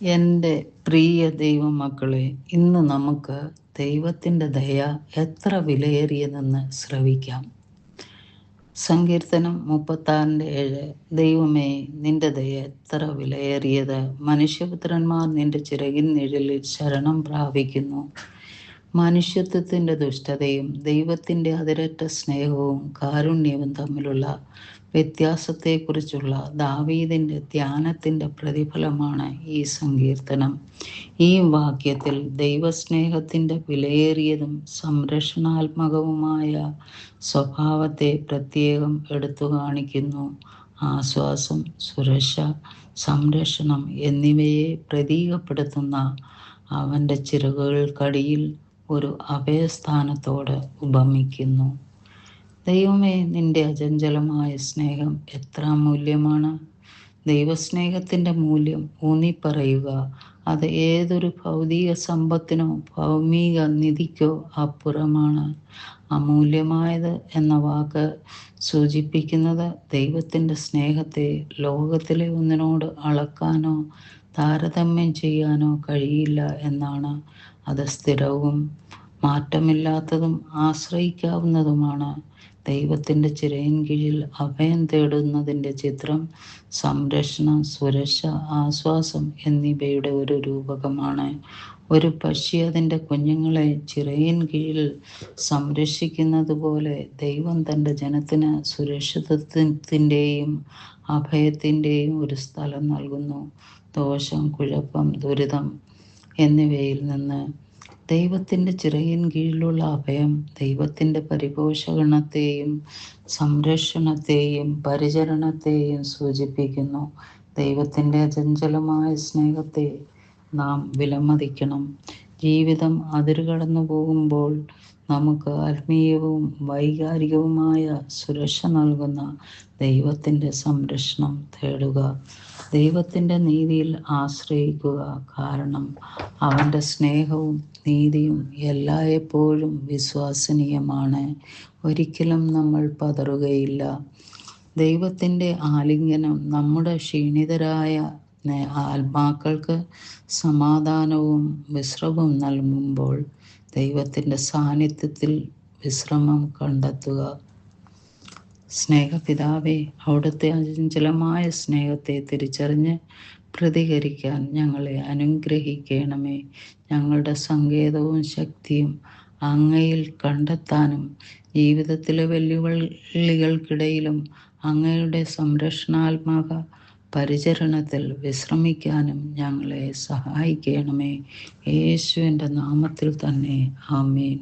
എൻ്റെ പ്രിയ ദൈവമക്കളെ, ഇന്ന് നമുക്ക് ദൈവത്തിൻ്റെ ദയ എത്ര വിലയേറിയതെന്ന് ശ്രവിക്കാം. സങ്കീർത്തനം 36:7. ദൈവമേ, നിന്റെ ദയ എത്ര വിലയേറിയത്! മനുഷ്യപുത്രന്മാർ നിന്റെ ചിറകിൻ നിഴലിൽ ശരണം പ്രാപിക്കുന്നു. മനുഷ്യത്വത്തിൻ്റെ ദുഷ്ടതയും ദൈവത്തിൻ്റെ അതിരറ്റ സ്നേഹവും കാരുണ്യവും തമ്മിലുള്ള വ്യത്യാസത്തെക്കുറിച്ചുള്ള ദാവീദിൻ്റെ ധ്യാനത്തിൻ്റെ പ്രതിഫലമാണ് ഈ സങ്കീർത്തനം. ഈ വാക്യത്തിൽ ദൈവസ്നേഹത്തിൻ്റെ വിലയേറിയതും സംരക്ഷണാത്മകവുമായ സ്വഭാവത്തെ പ്രത്യേകം എടുത്തു കാണിക്കുന്നു. ആശ്വാസം, സുരക്ഷ, സംരക്ഷണം എന്നിവയെ പ്രതീകപ്പെടുത്തുന്ന അവൻ്റെ ചിറകുകൾക്കടിയിൽ ഒരു അഭയസ്ഥാനത്തോട് ഉപമിക്കുന്നു. ദൈവമേ, നിന്റെ അചഞ്ചലമായ സ്നേഹം എത്ര അമൂല്യമാണ്! ദൈവസ്നേഹത്തിൻ്റെ മൂല്യം ഊന്നിപ്പറയുക. അത് ഏതൊരു ഭൗതിക സമ്പത്തിനോ ഭൗമിക നിധിക്കോ അപ്പുറമാണ്. അമൂല്യമായത് എന്ന വാക്ക് സൂചിപ്പിക്കുന്നത് ദൈവത്തിൻ്റെ സ്നേഹത്തെ ലോകത്തിലെ ഒന്നിനോട് അളക്കാനോ താരതമ്യം ചെയ്യാനോ കഴിയില്ല എന്നാണ്. അത് സ്ഥിരവും മാറ്റമില്ലാത്തതും ആശ്രയിക്കാവുന്നതുമാണ്. ദൈവത്തിൻ്റെ ചിറയിൻ കീഴിൽ അഭയം തേടുന്നതിൻ്റെ ചിത്രം സംരക്ഷണം, സുരക്ഷ, ആശ്വാസം എന്നിവയുടെ ഒരു രൂപകമാണ്. ഒരു പക്ഷി അതിൻ്റെ കുഞ്ഞുങ്ങളെ ചിറയിൻ കീഴിൽ സംരക്ഷിക്കുന്നത് പോലെ ദൈവം തൻ്റെ ജനത്തിന് സുരക്ഷിതത്വത്തിൻ്റെയും അഭയത്തിൻ്റെയും ഒരു സ്ഥലം നൽകുന്നു. ദോഷം, കുഴപ്പം, ദുരിതം എന്നിവയിൽ നിന്ന് ദൈവത്തിൻ്റെ ചിറകിൻ കീഴിലുള്ള അഭയം ദൈവത്തിൻ്റെ പരിപോഷണത്തെയും സംരക്ഷണത്തെയും പരിചരണത്തെയും സൂചിപ്പിക്കുന്നു. ദൈവത്തിൻ്റെ അചഞ്ചലമായ സ്നേഹത്തെ നാം വിലമതിക്കണം. ജീവിതം അതിരുകടന്നു പോകുമ്പോൾ നമുക്ക് ആത്മീയവും വൈകാരികവുമായ സുരക്ഷ നൽകുന്ന ദൈവത്തിൻ്റെ സംരക്ഷണം തേടുക. ദൈവത്തിൻ്റെ നീതിയിൽ ആശ്രയിക്കുക. കാരണം അവൻ്റെ സ്നേഹവും നീതിയും എല്ലായ്പ്പോഴും വിശ്വസനീയമാണ്. ഒരിക്കലും നമ്മൾ പതറുകയില്ല. ദൈവത്തിൻ്റെ ആലിംഗനം നമ്മുടെ ക്ഷീണിതരായ ആത്മാക്കൾക്ക് സമാധാനവും വിശ്രമവും നൽകുമ്പോൾ ദൈവത്തിൻ്റെ സാന്നിധ്യത്തിൽ വിശ്രമം കണ്ടെത്തുക. സ്നേഹപിതാവേ, അവിടുത്തെ അചഞ്ചലമായ സ്നേഹത്തെ തിരിച്ചറിഞ്ഞ് പ്രതികരിക്കാൻ ഞങ്ങളെ അനുഗ്രഹിക്കണമേ. ഞങ്ങളുടെ സങ്കേതവും ശക്തിയും അങ്ങയിൽ കണ്ടെത്താനും ജീവിതത്തിലെ വെല്ലുവിളികൾക്കിടയിലും അങ്ങയുടെ സംരക്ഷണാത്മക പരിചരണത്തിൽ വിശ്രമിക്കാനും ഞങ്ങളെ സഹായിക്കണമേ. യേശുവിൻ്റെ നാമത്തിൽ തന്നെ. ആമേൻ.